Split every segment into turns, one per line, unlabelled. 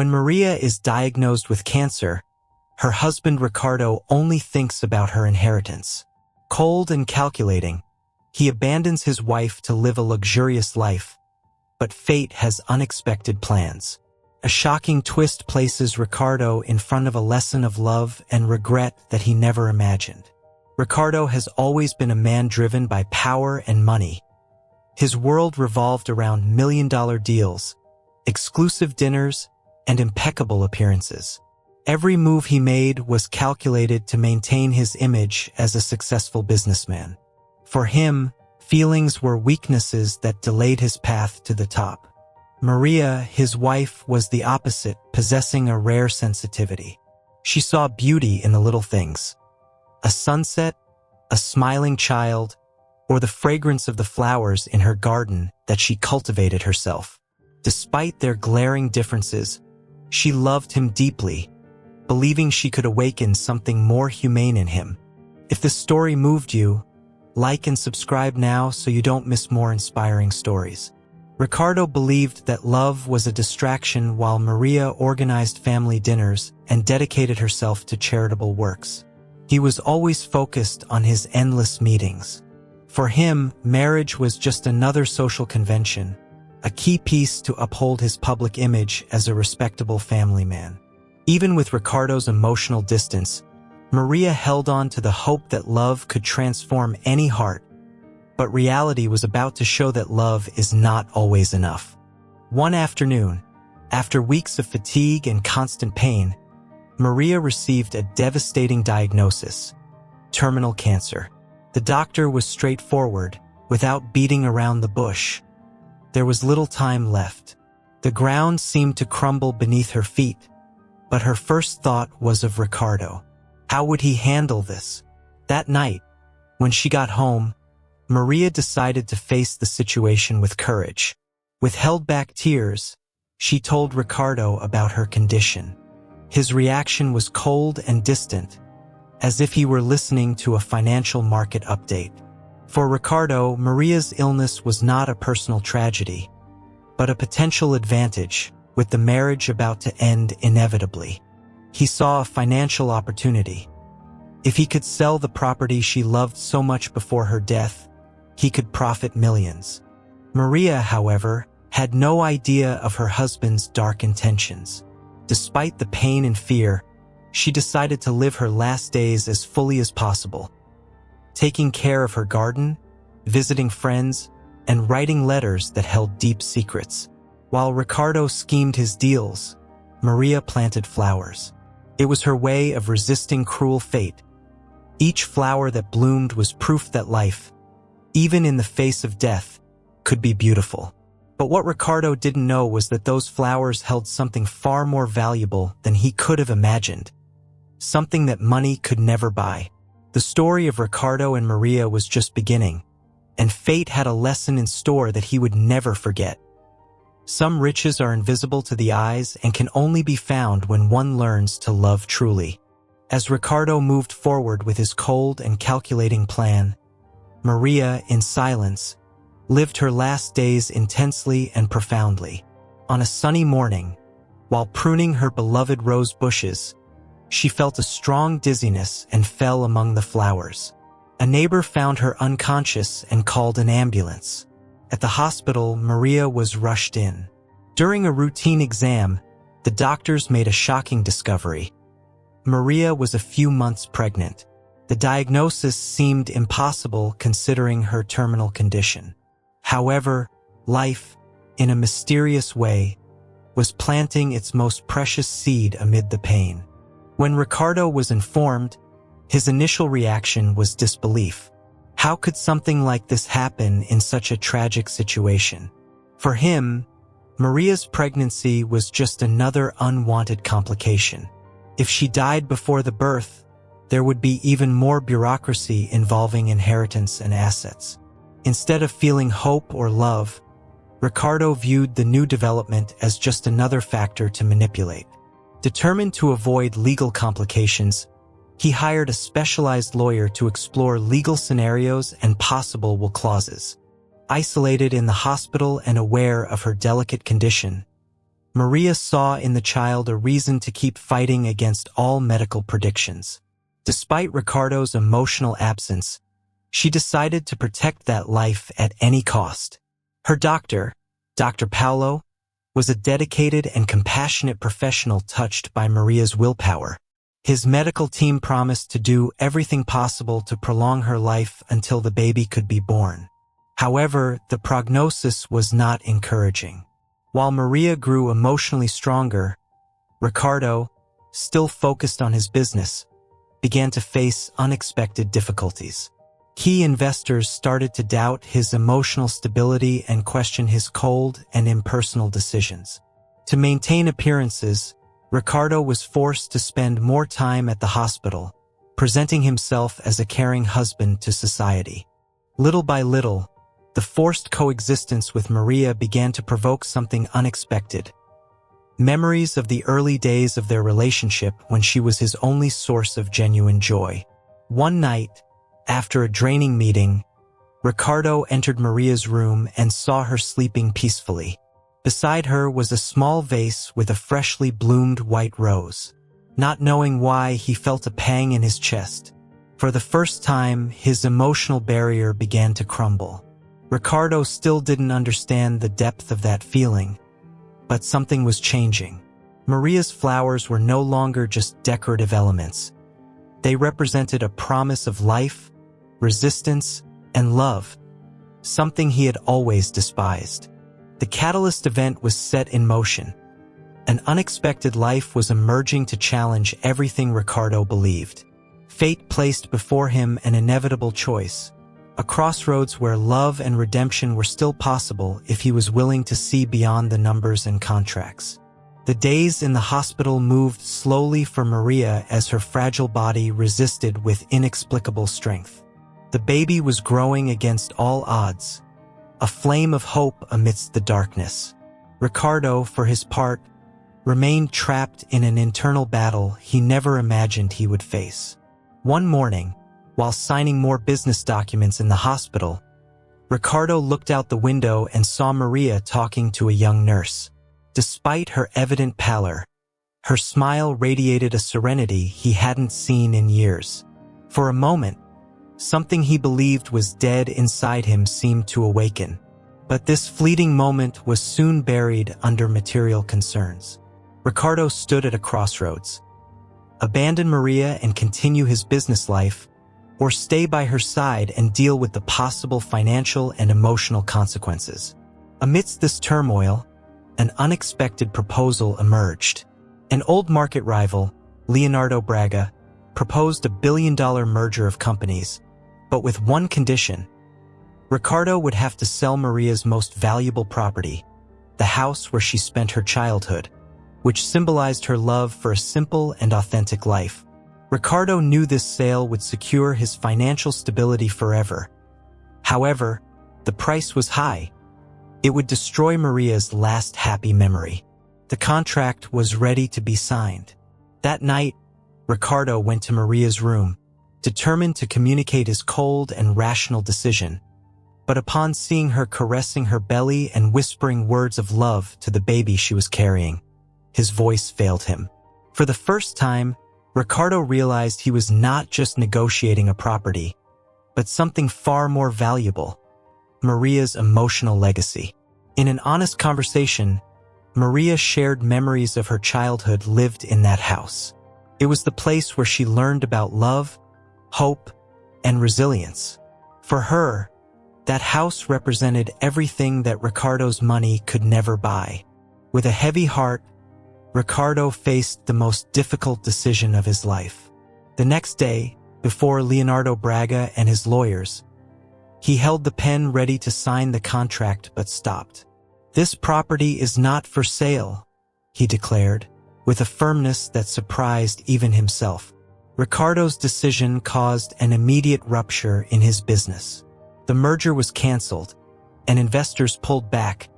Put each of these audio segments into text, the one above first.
When Maria is diagnosed with cancer, her husband Ricardo only thinks about her inheritance. Cold and calculating, he abandons his wife to live a luxurious life, but fate has unexpected plans. A shocking twist places Ricardo in front of a lesson of love and regret that he never imagined. Ricardo has always been a man driven by power and money. His world revolved around million-dollar deals, exclusive dinners, and impeccable appearances. Every move he made was calculated to maintain his image as a successful businessman. For him, feelings were weaknesses that delayed his path to the top. Maria, his wife, was the opposite, possessing a rare sensitivity. She saw beauty in the little things. A sunset, a smiling child, or the fragrance of the flowers in her garden that she cultivated herself. Despite their glaring differences, she loved him deeply, believing she could awaken something more humane in him. If this story moved you, like and subscribe now so you don't miss more inspiring stories. Ricardo believed that love was a distraction while Maria organized family dinners and dedicated herself to charitable works. He was always focused on his endless meetings. For him, marriage was just another social convention, a key piece to uphold his public image as a respectable family man. Even with Ricardo's emotional distance, Maria held on to the hope that love could transform any heart. But reality was about to show that love is not always enough. One afternoon, after weeks of fatigue and constant pain, Maria received a devastating diagnosis: terminal cancer. The doctor was straightforward, without beating around the bush. There was little time left. The ground seemed to crumble beneath her feet, but her first thought was of Ricardo. How would he handle this? That night, when she got home, Maria decided to face the situation with courage. With held-back tears, she told Ricardo about her condition. His reaction was cold and distant, as if he were listening to a financial market update. For Ricardo, Maria's illness was not a personal tragedy, but a potential advantage, with the marriage about to end inevitably. He saw a financial opportunity. If he could sell the property she loved so much before her death, he could profit millions. Maria, however, had no idea of her husband's dark intentions. Despite the pain and fear, she decided to live her last days as fully as possible, taking care of her garden, visiting friends, and writing letters that held deep secrets. While Ricardo schemed his deals, Maria planted flowers. It was her way of resisting cruel fate. Each flower that bloomed was proof that life, even in the face of death, could be beautiful. But what Ricardo didn't know was that those flowers held something far more valuable than he could have imagined. Something that money could never buy. The story of Ricardo and Maria was just beginning, and fate had a lesson in store that he would never forget. Some riches are invisible to the eyes and can only be found when one learns to love truly. As Ricardo moved forward with his cold and calculating plan, Maria, in silence, lived her last days intensely and profoundly. On a sunny morning, while pruning her beloved rose bushes, she felt a strong dizziness and fell among the flowers. A neighbor found her unconscious and called an ambulance. At the hospital, Maria was rushed in. During a routine exam, the doctors made a shocking discovery. Maria was a few months pregnant. The diagnosis seemed impossible considering her terminal condition. However, life, in a mysterious way, was planting its most precious seed amid the pain. When Ricardo was informed, his initial reaction was disbelief. How could something like this happen in such a tragic situation? For him, Maria's pregnancy was just another unwanted complication. If she died before the birth, there would be even more bureaucracy involving inheritance and assets. Instead of feeling hope or love, Ricardo viewed the new development as just another factor to manipulate. Determined to avoid legal complications, he hired a specialized lawyer to explore legal scenarios and possible will clauses. Isolated in the hospital and aware of her delicate condition, Maria saw in the child a reason to keep fighting against all medical predictions. Despite Ricardo's emotional absence, she decided to protect that life at any cost. Her doctor, Dr. Paulo, was a dedicated and compassionate professional touched by Maria's willpower. His medical team promised to do everything possible to prolong her life until the baby could be born. However, the prognosis was not encouraging. While Maria grew emotionally stronger, Ricardo, still focused on his business, began to face unexpected difficulties. Key investors started to doubt his emotional stability and question his cold and impersonal decisions. To maintain appearances, Ricardo was forced to spend more time at the hospital, presenting himself as a caring husband to society. Little by little, the forced coexistence with Maria began to provoke something unexpected. Memories of the early days of their relationship when she was his only source of genuine joy. One night, after a draining meeting, Ricardo entered Maria's room and saw her sleeping peacefully. Beside her was a small vase with a freshly bloomed white rose. Not knowing why, he felt a pang in his chest. For the first time, his emotional barrier began to crumble. Ricardo still didn't understand the depth of that feeling, but something was changing. Maria's flowers were no longer just decorative elements. They represented a promise of life, resistance, and love, something he had always despised. The catalyst event was set in motion. An unexpected life was emerging to challenge everything Ricardo believed. Fate placed before him an inevitable choice, a crossroads where love and redemption were still possible if he was willing to see beyond the numbers and contracts. The days in the hospital moved slowly for Maria as her fragile body resisted with inexplicable strength. The baby was growing against all odds, a flame of hope amidst the darkness. Ricardo, for his part, remained trapped in an internal battle he never imagined he would face. One morning, while signing more business documents in the hospital, Ricardo looked out the window and saw Maria talking to a young nurse. Despite her evident pallor, her smile radiated a serenity he hadn't seen in years. For a moment, something he believed was dead inside him seemed to awaken. But this fleeting moment was soon buried under material concerns. Ricardo stood at a crossroads. Abandon Maria and continue his business life, or stay by her side and deal with the possible financial and emotional consequences. Amidst this turmoil, an unexpected proposal emerged. An old market rival, Leonardo Braga, proposed a billion-dollar merger of companies, but with one condition. Ricardo would have to sell Maria's most valuable property, the house where she spent her childhood, which symbolized her love for a simple and authentic life. Ricardo knew this sale would secure his financial stability forever. However, the price was high. It would destroy Maria's last happy memory. The contract was ready to be signed. That night, Ricardo went to Maria's room, determined to communicate his cold and rational decision. But upon seeing her caressing her belly and whispering words of love to the baby she was carrying, his voice failed him. For the first time, Ricardo realized he was not just negotiating a property, but something far more valuable: Maria's emotional legacy. In an honest conversation, Maria shared memories of her childhood lived in that house. It was the place where she learned about love, hope, and resilience. For her, that house represented everything that Ricardo's money could never buy. With a heavy heart, Ricardo faced the most difficult decision of his life. The next day, before Leonardo Braga and his lawyers, he held the pen ready to sign the contract but stopped. "This property is not for sale," he declared, with a firmness that surprised even himself. Ricardo's decision caused an immediate rupture in his business. The merger was canceled, and investors pulled back,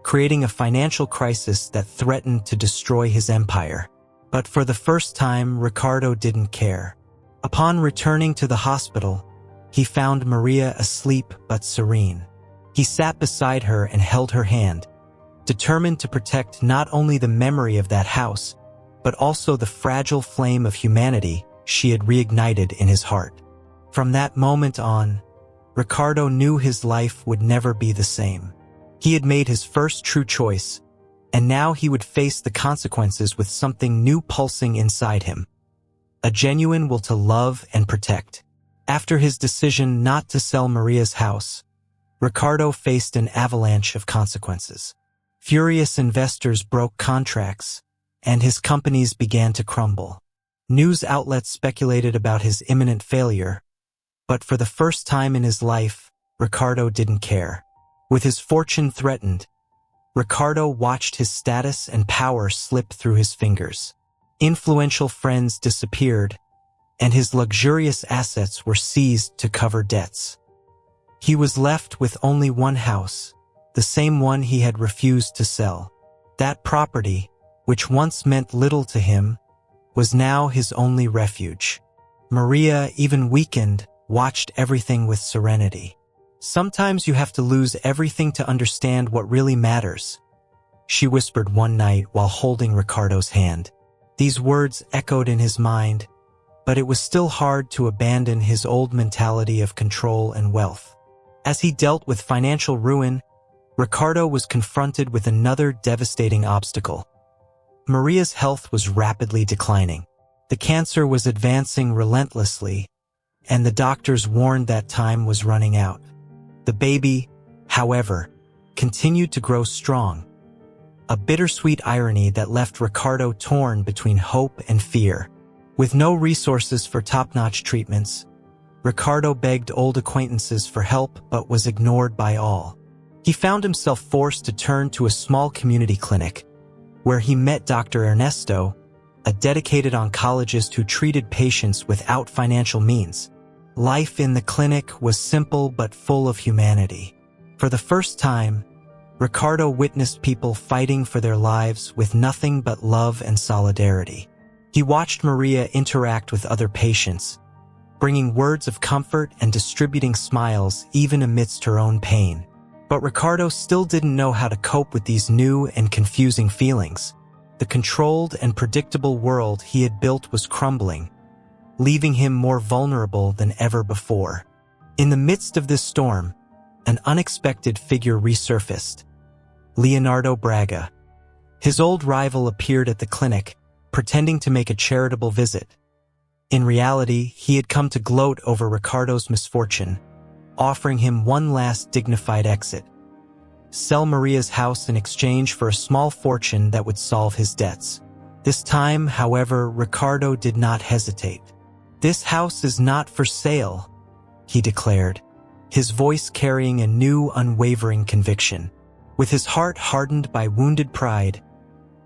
creating a financial crisis that threatened to destroy his empire. But for the first time, Ricardo didn't care. Upon returning to the hospital, he found Maria asleep but serene. He sat beside her and held her hand, determined to protect not only the memory of that house, but also the fragile flame of humanity she had reignited in his heart. From that moment on, Ricardo knew his life would never be the same. He had made his first true choice, and now he would face the consequences with something new pulsing inside him. A genuine will to love and protect. After his decision not to sell Maria's house, Ricardo faced an avalanche of consequences. Furious investors broke contracts, and his companies began to crumble. News outlets speculated about his imminent failure, but for the first time in his life, Ricardo didn't care. With his fortune threatened, Ricardo watched his status and power slip through his fingers. Influential friends disappeared, and his luxurious assets were seized to cover debts. He was left with only one house, the same one he had refused to sell. That property, which once meant little to him, was now his only refuge. Maria, even weakened, watched everything with serenity. "Sometimes you have to lose everything to understand what really matters," she whispered one night while holding Ricardo's hand. These words echoed in his mind, but it was still hard to abandon his old mentality of control and wealth. As he dealt with financial ruin, Ricardo was confronted with another devastating obstacle. Maria's health was rapidly declining. The cancer was advancing relentlessly, and the doctors warned that time was running out. The baby, however, continued to grow strong, a bittersweet irony that left Ricardo torn between hope and fear. With no resources for top-notch treatments, Ricardo begged old acquaintances for help but was ignored by all. He found himself forced to turn to a small community clinic, where he met Dr. Ernesto, a dedicated oncologist who treated patients without financial means. Life in the clinic was simple but full of humanity. For the first time, Ricardo witnessed people fighting for their lives with nothing but love and solidarity. He watched Maria interact with other patients, bringing words of comfort and distributing smiles even amidst her own pain. But Ricardo still didn't know how to cope with these new and confusing feelings. The controlled and predictable world he had built was crumbling, leaving him more vulnerable than ever before. In the midst of this storm, an unexpected figure resurfaced: Leonardo Braga. His old rival appeared at the clinic, pretending to make a charitable visit. In reality, he had come to gloat over Ricardo's misfortune, offering him one last dignified exit: sell Maria's house in exchange for a small fortune that would solve his debts. This time, however, Ricardo did not hesitate. "This house is not for sale," he declared, his voice carrying a new, unwavering conviction. With his heart hardened by wounded pride,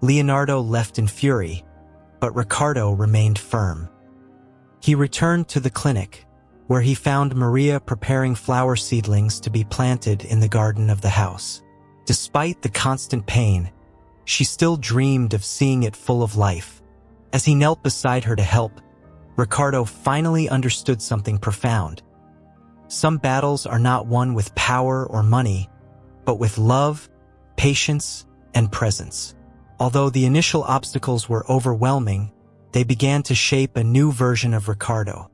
Leonardo left in fury, but Ricardo remained firm. He returned to the clinic, where he found Maria preparing flower seedlings to be planted in the garden of the house. Despite the constant pain, she still dreamed of seeing it full of life. As he knelt beside her to help, Ricardo finally understood something profound. Some battles are not won with power or money, but with love, patience, and presence. Although the initial obstacles were overwhelming, they began to shape a new version of Ricardo,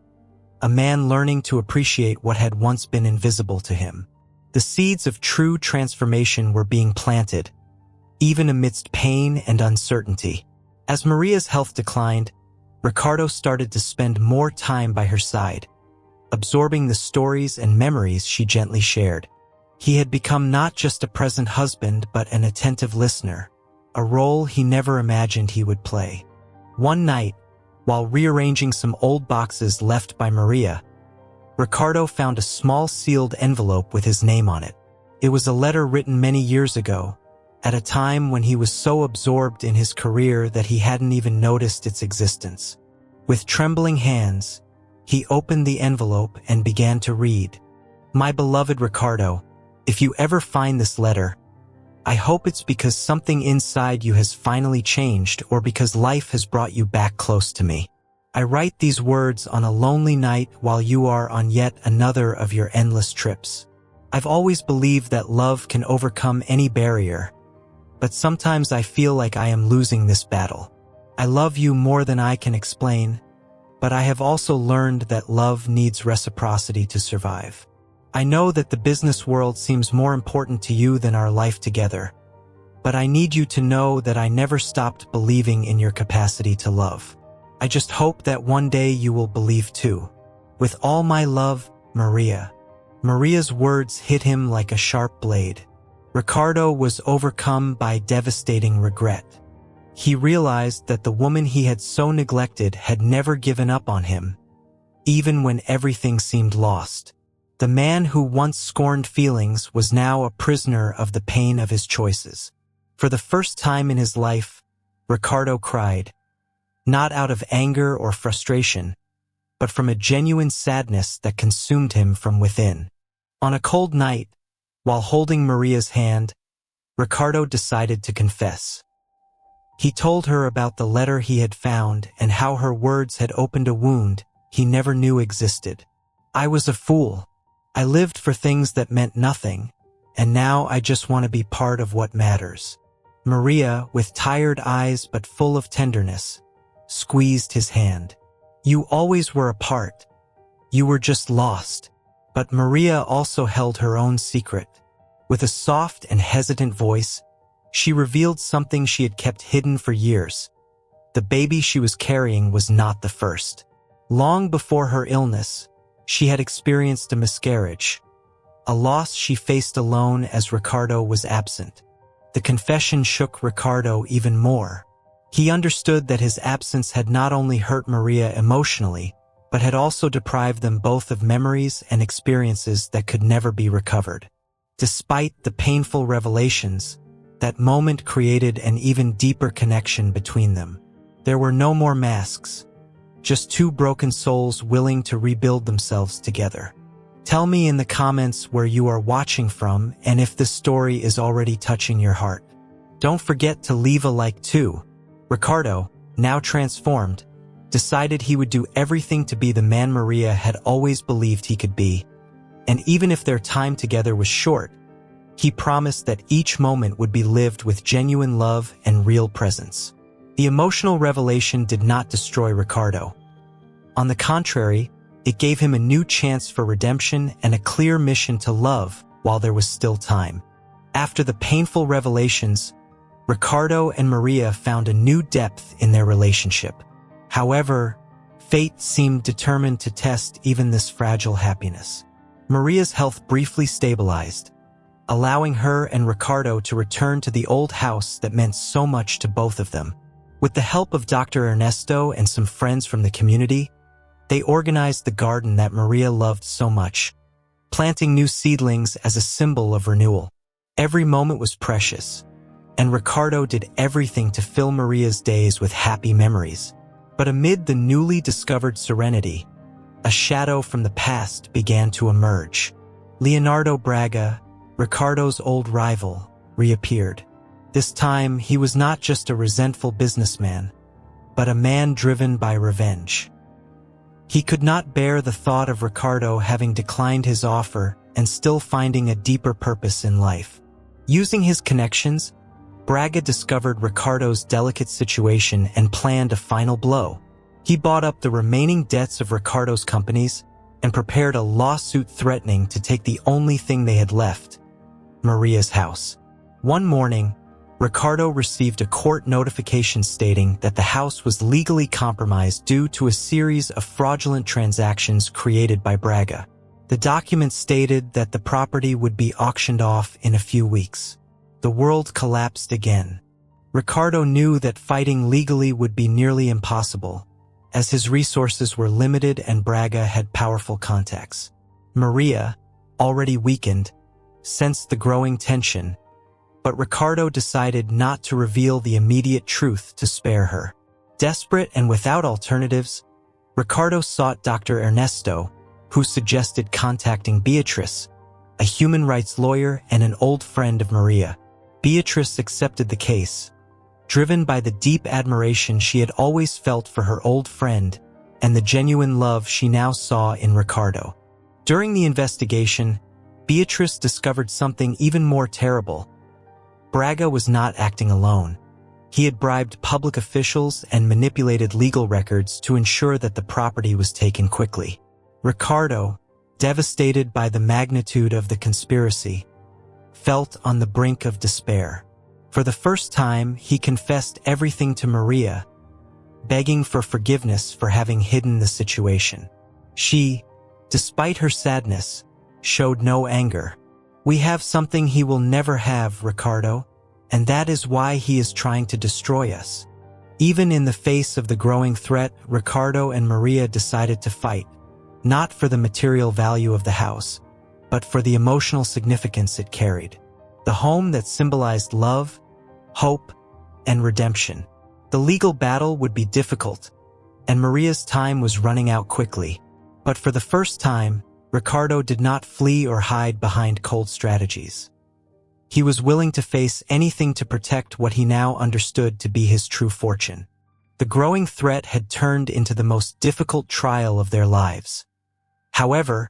a man learning to appreciate what had once been invisible to him. The seeds of true transformation were being planted, even amidst pain and uncertainty. As Maria's health declined, Ricardo started to spend more time by her side, absorbing the stories and memories she gently shared. He had become not just a present husband but an attentive listener, a role he never imagined he would play. One night, while rearranging some old boxes left by Maria, Ricardo found a small sealed envelope with his name on it. It was a letter written many years ago, at a time when he was so absorbed in his career that he hadn't even noticed its existence. With trembling hands, he opened the envelope and began to read. "My beloved Ricardo, if you ever find this letter, I hope it's because something inside you has finally changed or because life has brought you back close to me. I write these words on a lonely night while you are on yet another of your endless trips. I've always believed that love can overcome any barrier, but sometimes I feel like I am losing this battle. I love you more than I can explain, but I have also learned that love needs reciprocity to survive. I know that the business world seems more important to you than our life together, but I need you to know that I never stopped believing in your capacity to love. I just hope that one day you will believe too. With all my love, Maria. Maria's words hit him like a sharp blade. Ricardo was overcome by devastating regret. He realized that the woman he had so neglected had never given up on him, even when everything seemed lost. The man who once scorned feelings was now a prisoner of the pain of his choices. For the first time in his life, Ricardo cried, not out of anger or frustration, but from a genuine sadness that consumed him from within. On a cold night, while holding Maria's hand, Ricardo decided to confess. He told her about the letter he had found and how her words had opened a wound he never knew existed. I was a fool. I lived for things that meant nothing, and now I just want to be part of what matters. Maria, with tired eyes but full of tenderness, squeezed his hand. You always were a part. You were just lost. But Maria also held her own secret. With a soft and hesitant voice, she revealed something she had kept hidden for years. The baby she was carrying was not the first. Long before her illness, she had experienced a miscarriage, a loss she faced alone as Ricardo was absent. The confession shook Ricardo even more. He understood that his absence had not only hurt Maria emotionally, but had also deprived them both of memories and experiences that could never be recovered. Despite the painful revelations, that moment created an even deeper connection between them. There were no more masks, just two broken souls willing to rebuild themselves together. Tell me in the comments where you are watching from and if this story is already touching your heart. Don't forget to leave a like too. Ricardo, now transformed, decided he would do everything to be the man Maria had always believed he could be. And even if their time together was short, he promised that each moment would be lived with genuine love and real presence. The emotional revelation did not destroy Ricardo. On the contrary, it gave him a new chance for redemption and a clear mission to love while there was still time. After the painful revelations, Ricardo and Maria found a new depth in their relationship. However, fate seemed determined to test even this fragile happiness. Maria's health briefly stabilized, allowing her and Ricardo to return to the old house that meant so much to both of them. With the help of Dr. Ernesto and some friends from the community, they organized the garden that Maria loved so much, planting new seedlings as a symbol of renewal. Every moment was precious, and Ricardo did everything to fill Maria's days with happy memories. But amid the newly discovered serenity, a shadow from the past began to emerge. Leonardo Braga, Ricardo's old rival, reappeared. This time, he was not just a resentful businessman, but a man driven by revenge. He could not bear the thought of Ricardo having declined his offer and still finding a deeper purpose in life. Using his connections, Braga discovered Ricardo's delicate situation and planned a final blow. He bought up the remaining debts of Ricardo's companies and prepared a lawsuit threatening to take the only thing they had left, Maria's house. One morning, Ricardo received a court notification stating that the house was legally compromised due to a series of fraudulent transactions created by Braga. The document stated that the property would be auctioned off in a few weeks. The world collapsed again. Ricardo knew that fighting legally would be nearly impossible, as his resources were limited and Braga had powerful contacts. Maria, already weakened, sensed the growing tension, but Ricardo decided not to reveal the immediate truth to spare her. Desperate and without alternatives, Ricardo sought Dr. Ernesto, who suggested contacting Beatrice, a human rights lawyer and an old friend of Maria. Beatrice accepted the case, driven by the deep admiration she had always felt for her old friend and the genuine love she now saw in Ricardo. During the investigation, Beatrice discovered something even more terrible. Braga was not acting alone. He had bribed public officials and manipulated legal records to ensure that the property was taken quickly. Ricardo, devastated by the magnitude of the conspiracy, felt on the brink of despair. For the first time, he confessed everything to Maria, begging for forgiveness for having hidden the situation. She, despite her sadness, showed no anger. "We have something he will never have, Ricardo, and that is why he is trying to destroy us." Even in the face of the growing threat, Ricardo and Maria decided to fight, not for the material value of the house, but for the emotional significance it carried. The home that symbolized love, hope, and redemption. The legal battle would be difficult, and Maria's time was running out quickly. But for the first time, Ricardo did not flee or hide behind cold strategies. He was willing to face anything to protect what he now understood to be his true fortune. The growing threat had turned into the most difficult trial of their lives. However,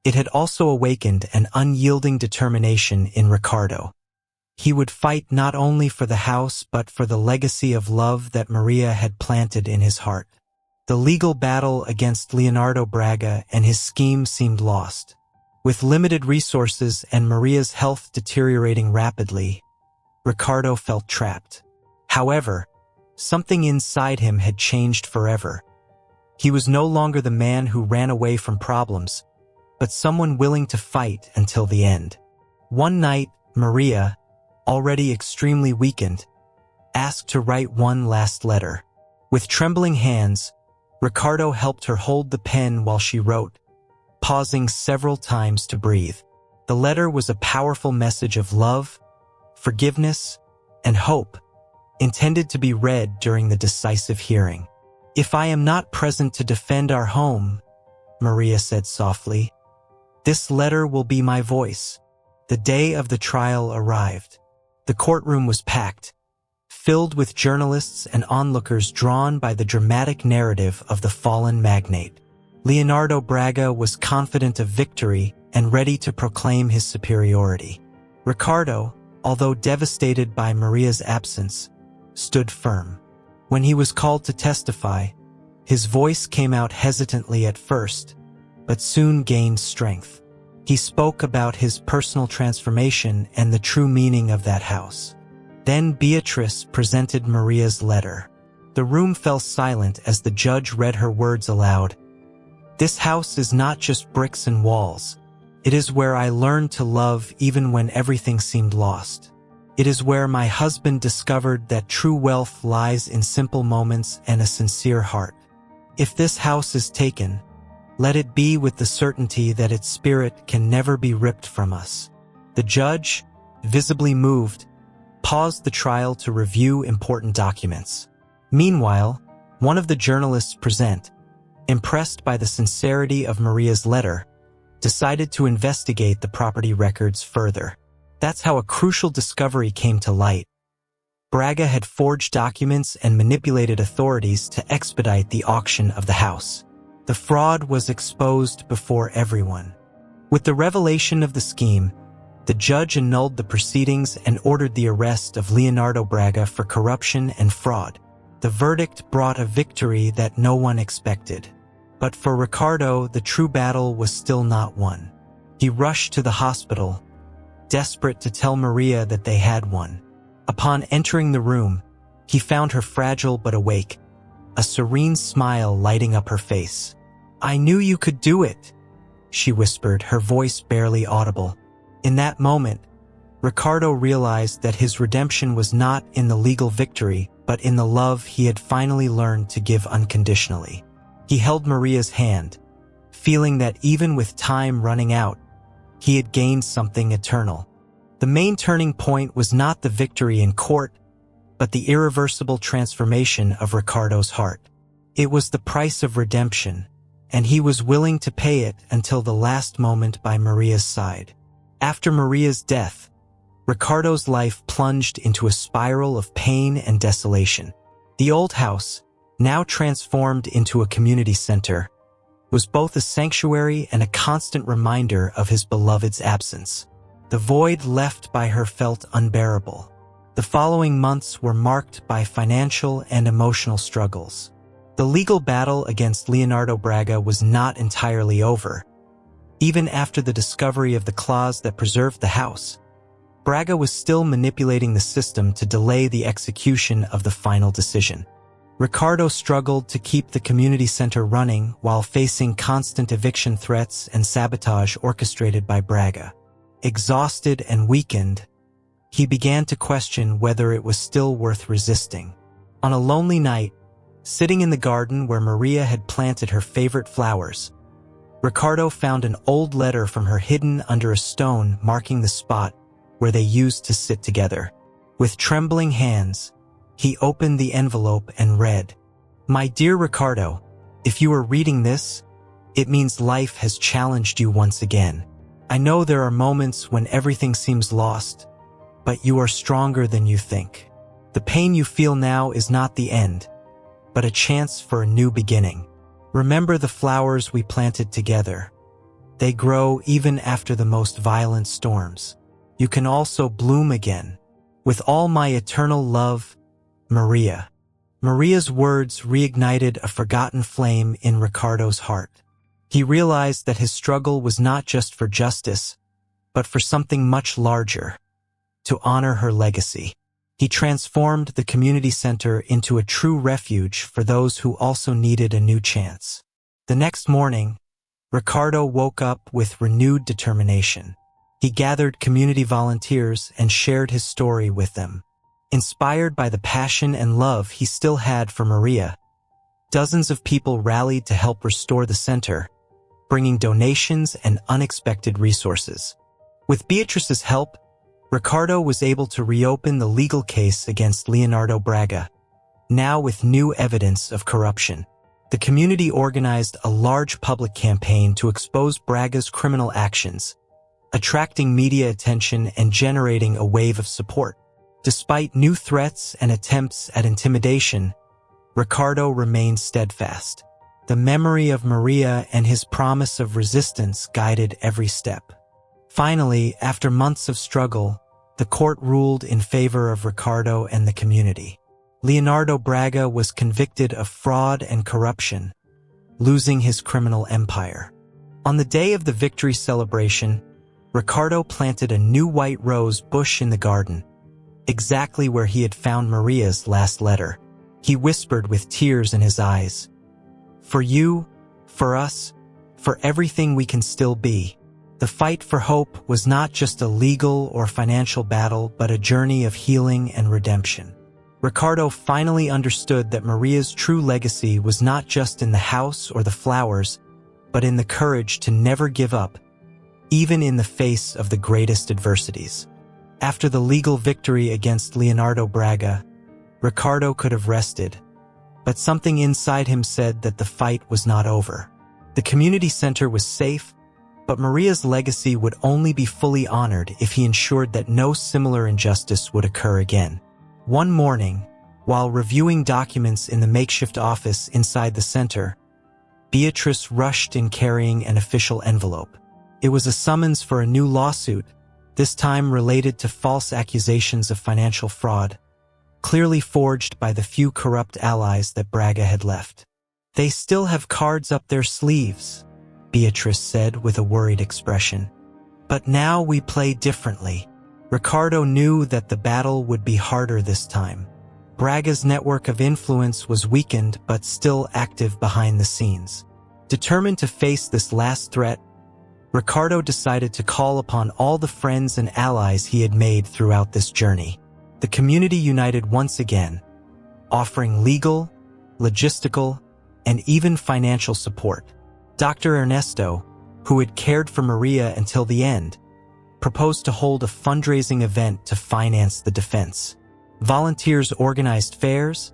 it had also awakened an unyielding determination in Ricardo. He would fight not only for the house but for the legacy of love that Maria had planted in his heart. The legal battle against Leonardo Braga and his scheme seemed lost. With limited resources and Maria's health deteriorating rapidly, Ricardo felt trapped. However, something inside him had changed forever. He was no longer the man who ran away from problems, but someone willing to fight until the end. One night, Maria, already extremely weakened, asked to write one last letter. With trembling hands, Ricardo helped her hold the pen while she wrote, pausing several times to breathe. The letter was a powerful message of love, forgiveness, and hope, intended to be read during the decisive hearing. "If I am not present to defend our home," Maria said softly, "this letter will be my voice." The day of the trial arrived. The courtroom was packed, filled with journalists and onlookers drawn by the dramatic narrative of the fallen magnate. Leonardo Braga was confident of victory and ready to proclaim his superiority. Ricardo, although devastated by Maria's absence, stood firm. When he was called to testify, his voice came out hesitantly at first, but soon gained strength. He spoke about his personal transformation and the true meaning of that house. Then Beatrice presented Maria's letter. The room fell silent as the judge read her words aloud. "This house is not just bricks and walls. It is where I learned to love even when everything seemed lost. It is where my husband discovered that true wealth lies in simple moments and a sincere heart. If this house is taken, let it be with the certainty that its spirit can never be ripped from us." The judge, visibly moved, paused the trial to review important documents. Meanwhile, one of the journalists present, impressed by the sincerity of Maria's letter, decided to investigate the property records further. That's how a crucial discovery came to light. Braga had forged documents and manipulated authorities to expedite the auction of the house. The fraud was exposed before everyone. With the revelation of the scheme, the judge annulled the proceedings and ordered the arrest of Leonardo Braga for corruption and fraud. The verdict brought a victory that no one expected. But for Ricardo, the true battle was still not won. He rushed to the hospital, desperate to tell Maria that they had won. Upon entering the room, he found her fragile but awake, a serene smile lighting up her face. "I knew you could do it," she whispered, her voice barely audible. In that moment, Ricardo realized that his redemption was not in the legal victory, but in the love he had finally learned to give unconditionally. He held Maria's hand, feeling that even with time running out, he had gained something eternal. The main turning point was not the victory in court, but the irreversible transformation of Ricardo's heart. It was the price of redemption, and he was willing to pay it until the last moment by Maria's side. After Maria's death, Ricardo's life plunged into a spiral of pain and desolation. The old house, now transformed into a community center, was both a sanctuary and a constant reminder of his beloved's absence. The void left by her felt unbearable. The following months were marked by financial and emotional struggles. The legal battle against Leonardo Braga was not entirely over. Even after the discovery of the clause that preserved the house, Braga was still manipulating the system to delay the execution of the final decision. Ricardo struggled to keep the community center running while facing constant eviction threats and sabotage orchestrated by Braga. Exhausted and weakened, he began to question whether it was still worth resisting. On a lonely night, sitting in the garden where Maria had planted her favorite flowers, Ricardo found an old letter from her hidden under a stone marking the spot where they used to sit together. With trembling hands, he opened the envelope and read, "My dear Ricardo, if you are reading this, it means life has challenged you once again. I know there are moments when everything seems lost, but you are stronger than you think. The pain you feel now is not the end, but a chance for a new beginning. Remember the flowers we planted together. They grow even after the most violent storms. You can also bloom again. With all my eternal love, Maria." Maria's words reignited a forgotten flame in Ricardo's heart. He realized that his struggle was not just for justice, but for something much larger, to honor her legacy. He transformed the community center into a true refuge for those who also needed a new chance. The next morning, Ricardo woke up with renewed determination. He gathered community volunteers and shared his story with them. Inspired by the passion and love he still had for Maria, dozens of people rallied to help restore the center, bringing donations and unexpected resources. With Beatrice's help, Ricardo was able to reopen the legal case against Leonardo Braga, now with new evidence of corruption. The community organized a large public campaign to expose Braga's criminal actions, attracting media attention and generating a wave of support. Despite new threats and attempts at intimidation, Ricardo remained steadfast. The memory of Maria and his promise of resistance guided every step. Finally, after months of struggle, the court ruled in favor of Ricardo and the community. Leonardo Braga was convicted of fraud and corruption, losing his criminal empire. On the day of the victory celebration, Ricardo planted a new white rose bush in the garden, exactly where he had found Maria's last letter. He whispered with tears in his eyes, "For you, for us, for everything we can still be." The fight for hope was not just a legal or financial battle, but a journey of healing and redemption. Ricardo finally understood that Maria's true legacy was not just in the house or the flowers, but in the courage to never give up, even in the face of the greatest adversities. After the legal victory against Leonardo Braga, Ricardo could have rested, but something inside him said that the fight was not over. The community center was safe, but Maria's legacy would only be fully honored if he ensured that no similar injustice would occur again. One morning, while reviewing documents in the makeshift office inside the center, Beatrice rushed in carrying an official envelope. It was a summons for a new lawsuit, this time related to false accusations of financial fraud, clearly forged by the few corrupt allies that Braga had left. "They still have cards up their sleeves," Beatrice said with a worried expression. "But now we play differently." Ricardo knew that the battle would be harder this time. Braga's network of influence was weakened but still active behind the scenes. Determined to face this last threat, Ricardo decided to call upon all the friends and allies he had made throughout this journey. The community united once again, offering legal, logistical, and even financial support. Dr. Ernesto, who had cared for Maria until the end, proposed to hold a fundraising event to finance the defense. Volunteers organized fairs,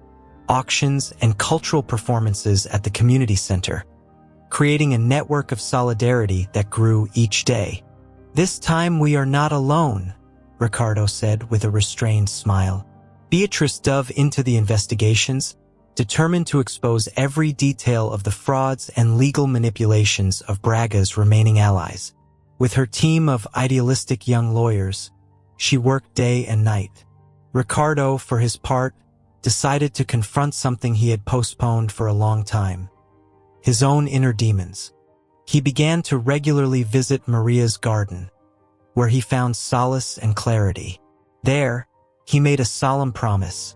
auctions, and cultural performances at the community center, creating a network of solidarity that grew each day. "This time we are not alone," Ricardo said with a restrained smile. Beatrice dove into the investigations, determined to expose every detail of the frauds and legal manipulations of Braga's remaining allies. With her team of idealistic young lawyers, she worked day and night, Ricardo, for his part, decided to confront something he had postponed for a long time: his own inner demons. He began to regularly visit Maria's garden, where he found solace and clarity. There, he made a solemn promise: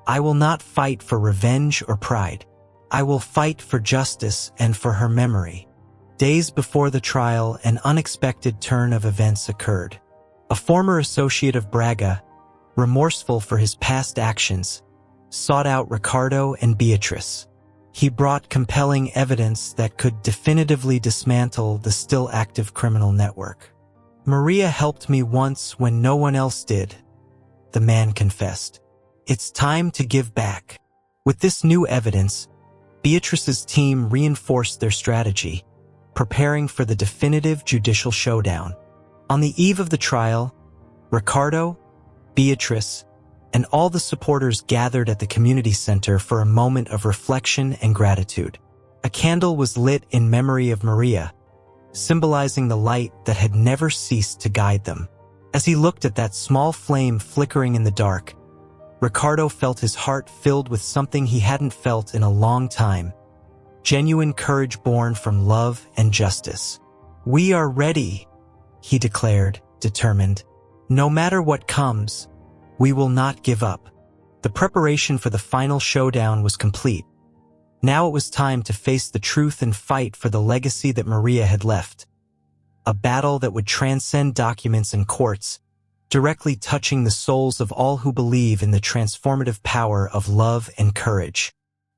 "I will not fight for revenge or pride. I will fight for justice and for her memory." Days before the trial, an unexpected turn of events occurred. A former associate of Braga, remorseful for his past actions, sought out Ricardo and Beatrice. He brought compelling evidence that could definitively dismantle the still active criminal network. "Maria helped me once when no one else did," the man confessed. "It's time to give back." With this new evidence, Beatrice's team reinforced their strategy, preparing for the definitive judicial showdown. On the eve of the trial, Ricardo, Beatrice, and all the supporters gathered at the community center for a moment of reflection and gratitude. A candle was lit in memory of Maria, symbolizing the light that had never ceased to guide them. As he looked at that small flame flickering in the dark, Ricardo felt his heart filled with something he hadn't felt in a long time: genuine courage born from love and justice. "We are ready," he declared, determined. "No matter what comes, we will not give up." The preparation for the final showdown was complete. Now it was time to face the truth and fight for the legacy that Maria had left. A battle that would transcend documents and courts, directly touching the souls of all who believe in the transformative power of love and courage.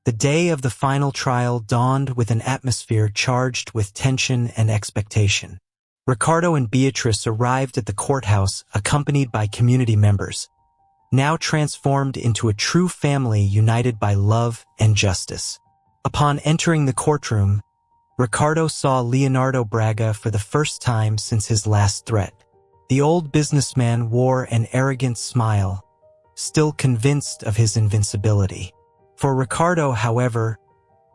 The day of the final trial dawned with an atmosphere charged with tension and expectation. Ricardo and Beatrice arrived at the courthouse accompanied by community members, now transformed into a true family united by love and justice. Upon entering the courtroom, Ricardo saw Leonardo Braga for the first time since his last threat. The old businessman wore an arrogant smile, still convinced of his invincibility. For Ricardo, however,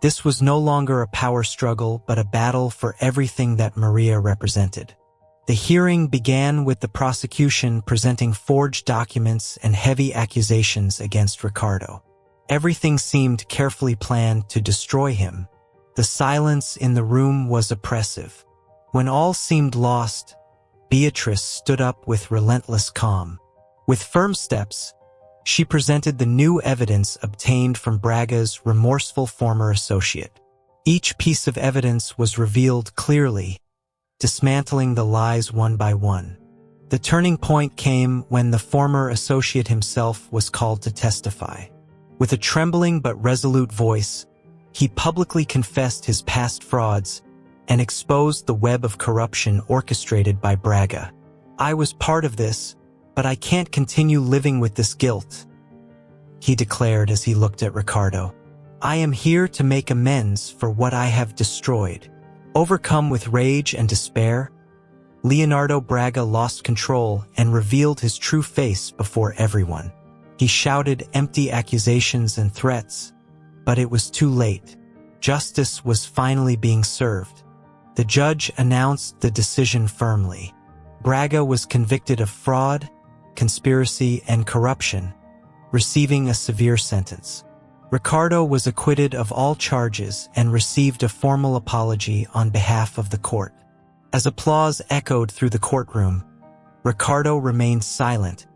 this was no longer a power struggle but a battle for everything that Maria represented. The hearing began with the prosecution presenting forged documents and heavy accusations against Ricardo. Everything seemed carefully planned to destroy him. The silence in the room was oppressive. When all seemed lost, Beatrice stood up with relentless calm. With firm steps, she presented the new evidence obtained from Braga's remorseful former associate. Each piece of evidence was revealed clearly, dismantling the lies one by one. The turning point came when the former associate himself was called to testify. With a trembling but resolute voice, he publicly confessed his past frauds and exposed the web of corruption orchestrated by Braga. "I was part of this, but I can't continue living with this guilt," he declared as he looked at Ricardo. "I am here to make amends for what I have destroyed." Overcome with rage and despair, Leonardo Braga lost control and revealed his true face before everyone. He shouted empty accusations and threats, but it was too late. Justice was finally being served. The judge announced the decision firmly. Braga was convicted of fraud, conspiracy, and corruption, receiving a severe sentence. Ricardo was acquitted of all charges and received a formal apology on behalf of the court. As applause echoed through the courtroom, Ricardo remained silent,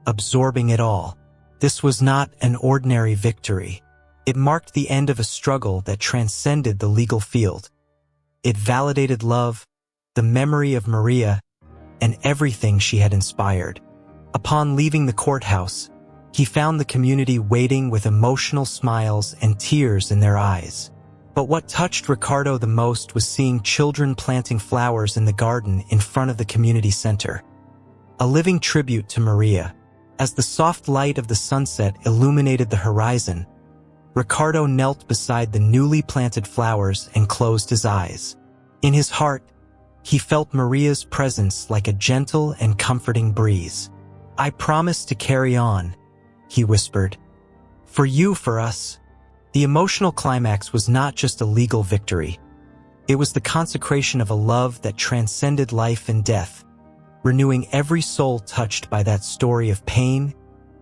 absorbing it all. This was not an ordinary victory. It marked the end of a struggle that transcended the legal field. It validated love, the memory of Maria, and everything she had inspired. Upon leaving the courthouse, he found the community waiting with emotional smiles and tears in their eyes. But what touched Ricardo the most was seeing children planting flowers in the garden in front of the community center. A living tribute to Maria. As the soft light of the sunset illuminated the horizon, Ricardo knelt beside the newly planted flowers and closed his eyes. In his heart, he felt Maria's presence like a gentle and comforting breeze. "I promise to carry on," he whispered. "For you, for us." The emotional climax was not just a legal victory. It was the consecration of a love that transcended life and death, renewing every soul touched by that story of pain,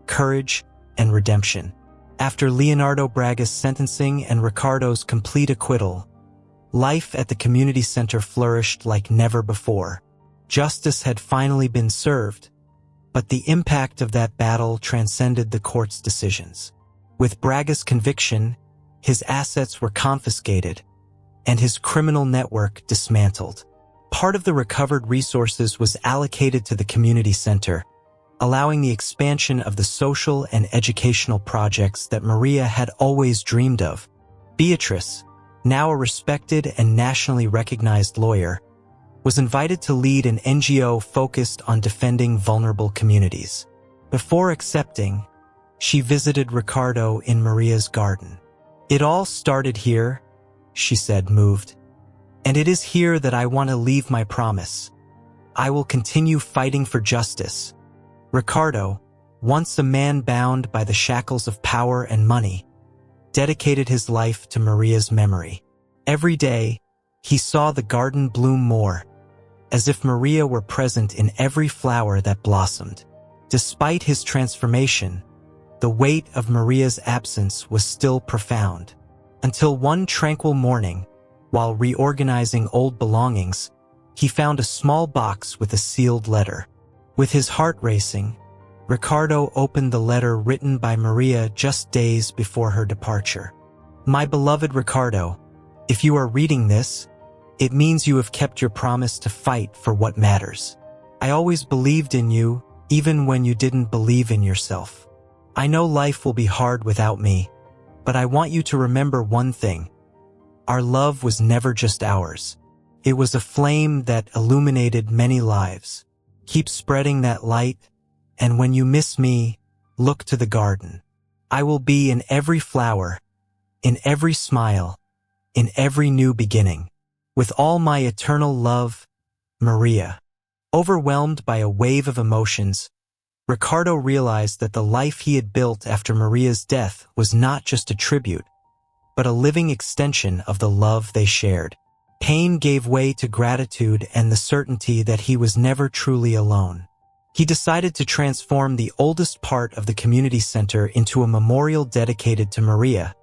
courage, and redemption. After Leonardo Braga's sentencing and Ricardo's complete acquittal, life at the community center flourished like never before. Justice had finally been served, but the impact of that battle transcended the court's decisions. With Braga's conviction, his assets were confiscated, and his criminal network dismantled. Part of the recovered resources was allocated to the community center, allowing the expansion of the social and educational projects that Maria had always dreamed of. Beatrice, now a respected and nationally recognized lawyer, was invited to lead an NGO focused on defending vulnerable communities. Before accepting, she visited Ricardo in Maria's garden. "It all started here," she said, moved. "And it is here that I want to leave my promise. I will continue fighting for justice." Ricardo, once a man bound by the shackles of power and money, dedicated his life to Maria's memory. Every day, he saw the garden bloom more, as if Maria were present in every flower that blossomed. Despite his transformation, the weight of Maria's absence was still profound, until one tranquil morning, while reorganizing old belongings, he found a small box with a sealed letter. With his heart racing, Ricardo opened the letter written by Maria just days before her departure. "My beloved Ricardo, if you are reading this, it means you have kept your promise to fight for what matters. I always believed in you, even when you didn't believe in yourself. I know life will be hard without me, but I want you to remember one thing. Our love was never just ours. It was a flame that illuminated many lives. Keep spreading that light, and when you miss me, look to the garden. I will be in every flower, in every smile, in every new beginning. With all my eternal love, Maria." Overwhelmed by a wave of emotions, Ricardo realized that the life he had built after Maria's death was not just a tribute, but a living extension of the love they shared. Pain gave way to gratitude and the certainty that he was never truly alone. He decided to transform the oldest part of the community center into a memorial dedicated to Maria,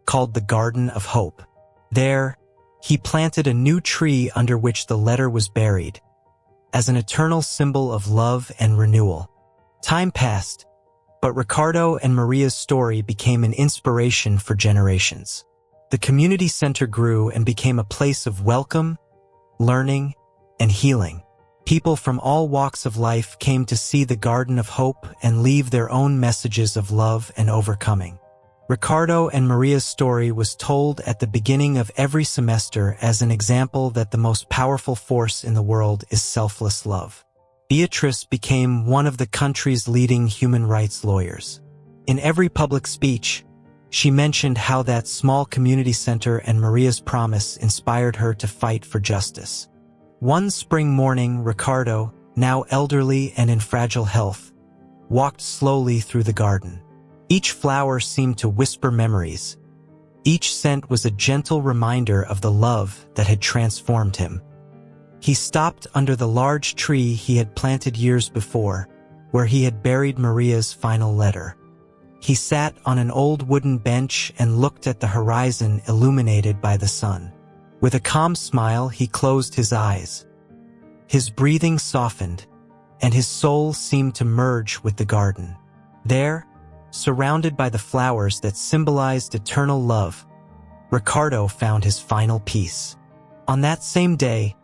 called the Garden of Hope. There, he planted a new tree under which the letter was buried, as an eternal symbol of love and renewal. Time passed, but Ricardo and Maria's story became an inspiration for generations. The community center grew and became a place of welcome, learning, and healing. People from all walks of life came to see the Garden of Hope and leave their own messages of love and overcoming. Ricardo and Maria's story was told at the beginning of every semester as an example that the most powerful force in the world is selfless love. Beatrice became one of the country's leading human rights lawyers. In every public speech, she mentioned how that small community center and Maria's promise inspired her to fight for justice. One spring morning, Ricardo, now elderly and in fragile health, walked slowly through the garden. Each flower seemed to whisper memories. Each scent was a gentle reminder of the love that had transformed him. He stopped under the large tree he had planted years before, where he had buried Maria's final letter. He sat on an old wooden bench and looked at the horizon illuminated by the sun. With a calm smile, he closed his eyes. His breathing softened, and his soul seemed to merge with the garden. There, surrounded by the flowers that symbolized eternal love, Ricardo found his final peace. On that same day,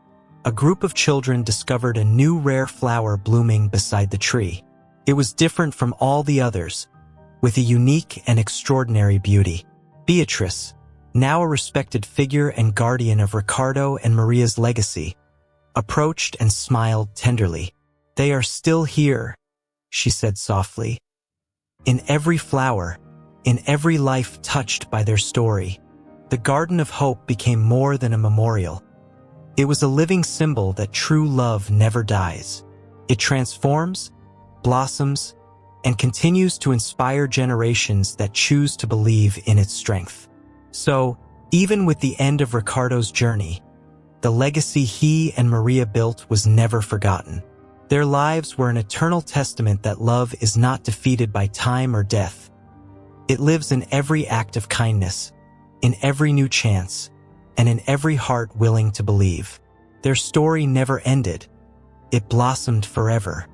a group of children discovered a new rare flower blooming beside the tree. It was different from all the others, with a unique and extraordinary beauty. Beatrice, now a respected figure and guardian of Ricardo and Maria's legacy, approached and smiled tenderly. "They are still here," she said softly. "In every flower, in every life touched by their story." The Garden of Hope became more than a memorial. It was a living symbol that true love never dies. It transforms, blossoms, and continues to inspire generations that choose to believe in its strength. So, even with the end of Ricardo's journey, the legacy he and Maria built was never forgotten. Their lives were an eternal testament that love is not defeated by time or death. It lives in every act of kindness, in every new chance, and in every heart willing to believe. Their story never ended. It blossomed forever.